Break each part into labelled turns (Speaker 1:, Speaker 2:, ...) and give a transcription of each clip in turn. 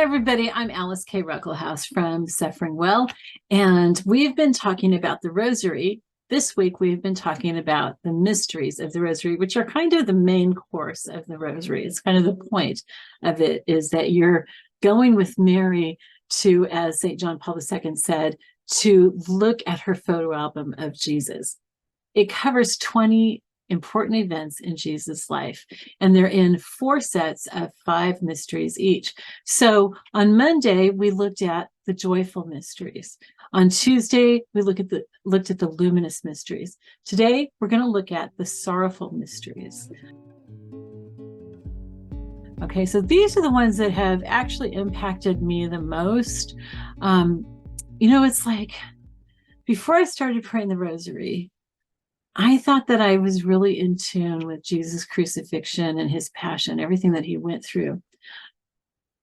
Speaker 1: Hi, everybody. I'm Alice K. Rucklehouse from SufferingWell, and we've been talking about the Rosary. This week, we've been talking about the mysteries of the Rosary, which are kind of the main course of the Rosary. It's kind of the point of it is that you're going with Mary to, as St. John Paul II said, to look at her photo album of Jesus. It covers 20 important events in Jesus' life, and they're in 4 sets of 5 mysteries each. So on Monday, we looked at the joyful mysteries. On Tuesday, we looked at the luminous mysteries. Today, we're going to look at the sorrowful mysteries. Okay, so these are the ones that have actually impacted me the most. It's like before I started praying the Rosary, I thought that I was really in tune with Jesus' crucifixion and his passion, everything that he went through.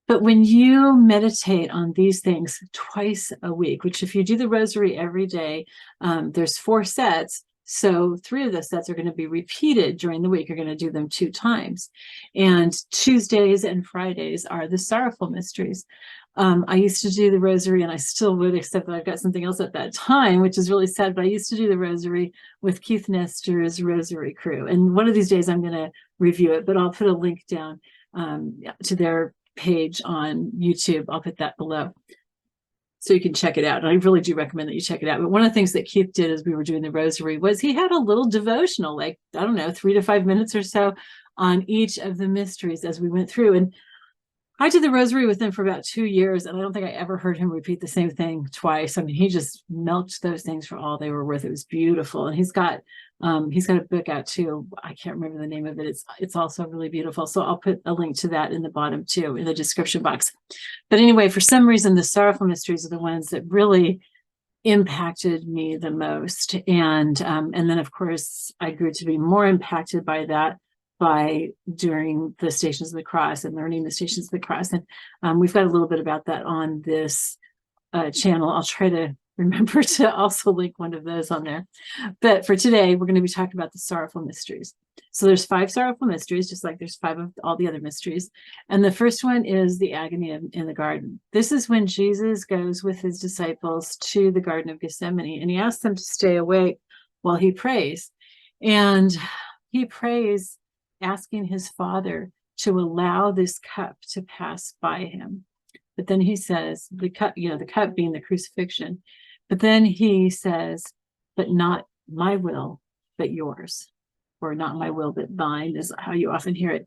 Speaker 1: But when you meditate on these things twice a week, which if you do the Rosary every day, there's 4 sets. So 3 of those sets are going to be repeated during the week. You're going to do them 2 times. And Tuesdays and Fridays are the sorrowful mysteries. I used to do the Rosary, and I still would, except that I've got something else at that time, which is really sad, but I used to do the Rosary with Keith Nestor's Rosary Crew. And one of these days I'm going to review it, but I'll put a link down to their page on YouTube. I'll put that below so you can check it out. And I really do recommend that you check it out. But one of the things that Keith did as we were doing the Rosary was he had a little devotional, like, I don't know, 3 to 5 minutes or so on each of the mysteries as we went through. And I did the Rosary with him for about 2 years, and I don't think I ever heard him repeat the same thing twice. I mean, he just milked those things for all they were worth. It was beautiful. And he's got a book out too. I can't remember the name of it. It's also really beautiful. So I'll put a link to that in the bottom too, in the description box. But anyway, for some reason, the sorrowful mysteries are the ones that really impacted me the most. And then, of course, I grew to be more impacted by that by doing the Stations of the Cross and learning the Stations of the Cross. And we've got a little bit about that on this channel. I'll try to remember to also link one of those on there. But for today, we're going to be talking about the sorrowful mysteries. So there's 5 sorrowful mysteries, just like there's 5 of all the other mysteries. And the first one is the agony in the garden. This is when Jesus goes with his disciples to the Garden of Gethsemane, and he asks them to stay awake while he prays. And he prays asking his Father to allow this cup to pass by him. But then he says, the cup being the crucifixion. But then he says, but not my will, but yours. Or not my will, but thine, is how you often hear it.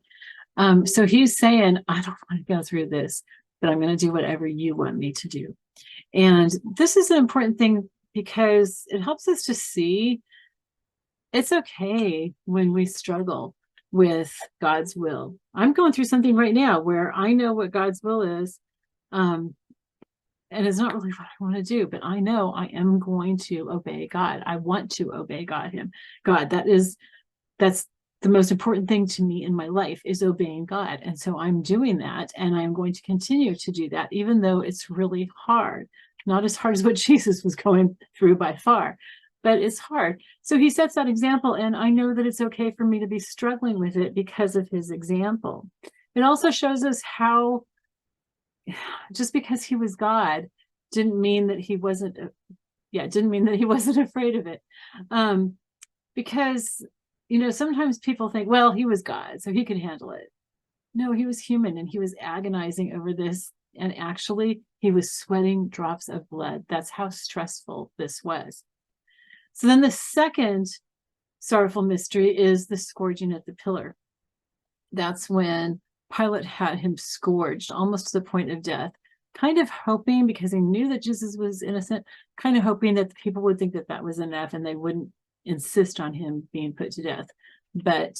Speaker 1: So he's saying, I don't want to go through this, but I'm going to do whatever you want me to do. And this is an important thing because it helps us to see it's okay when we struggle with God's will. I'm going through something right now where I know what God's will is, and it's not really what I want to do, but I know I am going to obey God. I want to obey God. That's the most important thing to me in my life, is obeying God. And so I'm doing that, and I'm going to continue to do that, even though it's really hard. Not as hard as what Jesus was going through by far, but it's hard. So he sets that example, and I know that it's okay for me to be struggling with it because of his example. It also shows us how just because he was God didn't mean that he wasn't afraid of it. Because, sometimes people think, well, he was God, so he could handle it. No, he was human, and he was agonizing over this. And actually, he was sweating drops of blood. That's how stressful this was. So then the second sorrowful mystery is the scourging at the pillar. That's when Pilate had him scourged almost to the point of death, kind of hoping, because he knew that Jesus was innocent, kind of hoping that the people would think that that was enough and they wouldn't insist on him being put to death. But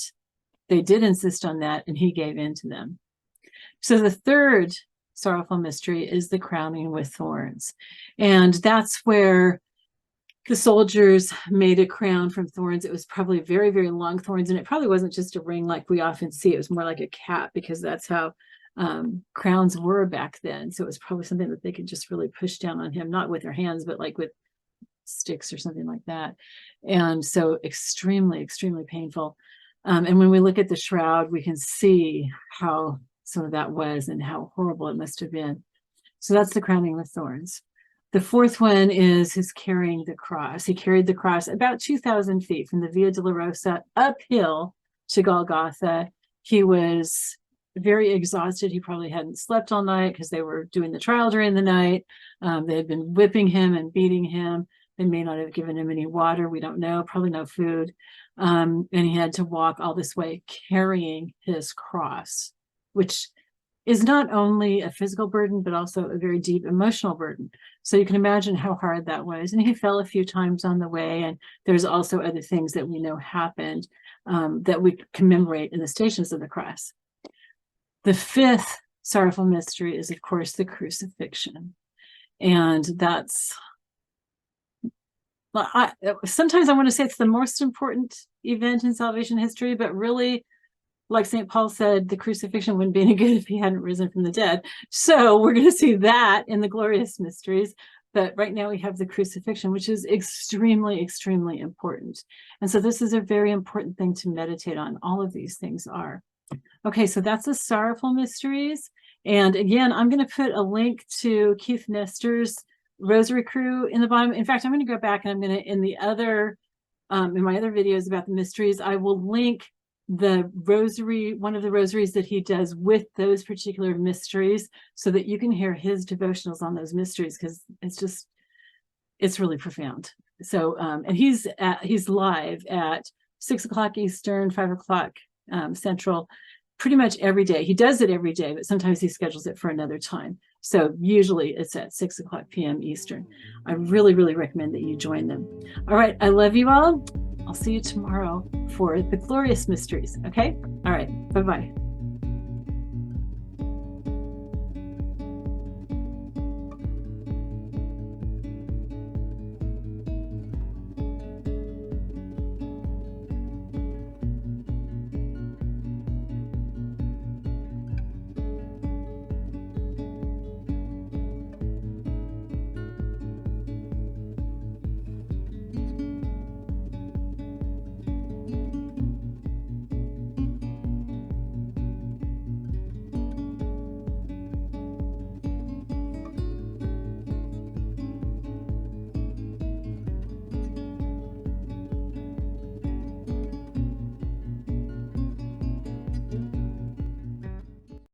Speaker 1: they did insist on that, and he gave in to them. So the third sorrowful mystery is the crowning with thorns. And that's where the soldiers made a crown from thorns. It was probably very, very long thorns, and it probably wasn't just a ring like we often see. It was more like a cap, because that's how crowns were back then. So it was probably something that they could just really push down on him, not with their hands, but like with sticks or something like that. And so extremely, extremely painful. And when we look at the shroud, we can see how some of that was and how horrible it must have been. So that's the crowning with thorns. The fourth one is his carrying the cross. He carried the cross about 2,000 feet from the Via Dolorosa uphill to Golgotha. He was very exhausted. He probably hadn't slept all night because they were doing the trial during the night. They had been whipping him and beating him. They may not have given him any water. We don't know, probably no food. And he had to walk all this way carrying his cross, which is not only a physical burden, but also a very deep emotional burden. So you can imagine how hard that was. And he fell a few times on the way. And there's also other things that we know happened that we commemorate in the Stations of the Cross. The fifth sorrowful mystery is, of course, the crucifixion. And that's, sometimes I want to say it's the most important event in salvation history, but really, like St. Paul said, the crucifixion wouldn't be any good if he hadn't risen from the dead. So we're going to see that in the glorious mysteries. But right now we have the crucifixion, which is extremely, extremely important. And so this is a very important thing to meditate on. All of these things are. Okay, so that's the sorrowful mysteries. And again, I'm going to put a link to Keith Nestor's Rosary Crew in the bottom. In fact, I'm going to go back and I'm going to, in my other videos about the mysteries, I will link the rosary, one of the rosaries that he does with those particular mysteries, so that you can hear his devotionals on those mysteries, because it's really profound. So and he's live at 6 o'clock Eastern, 5 o'clock Central, pretty much every day. He does it every day, but sometimes he schedules it for another time. So usually it's at 6 o'clock p.m. Eastern. I really, really recommend that you join them. All right, I love you all. I'll see you tomorrow for the glorious mysteries. Okay? All right. Bye-bye.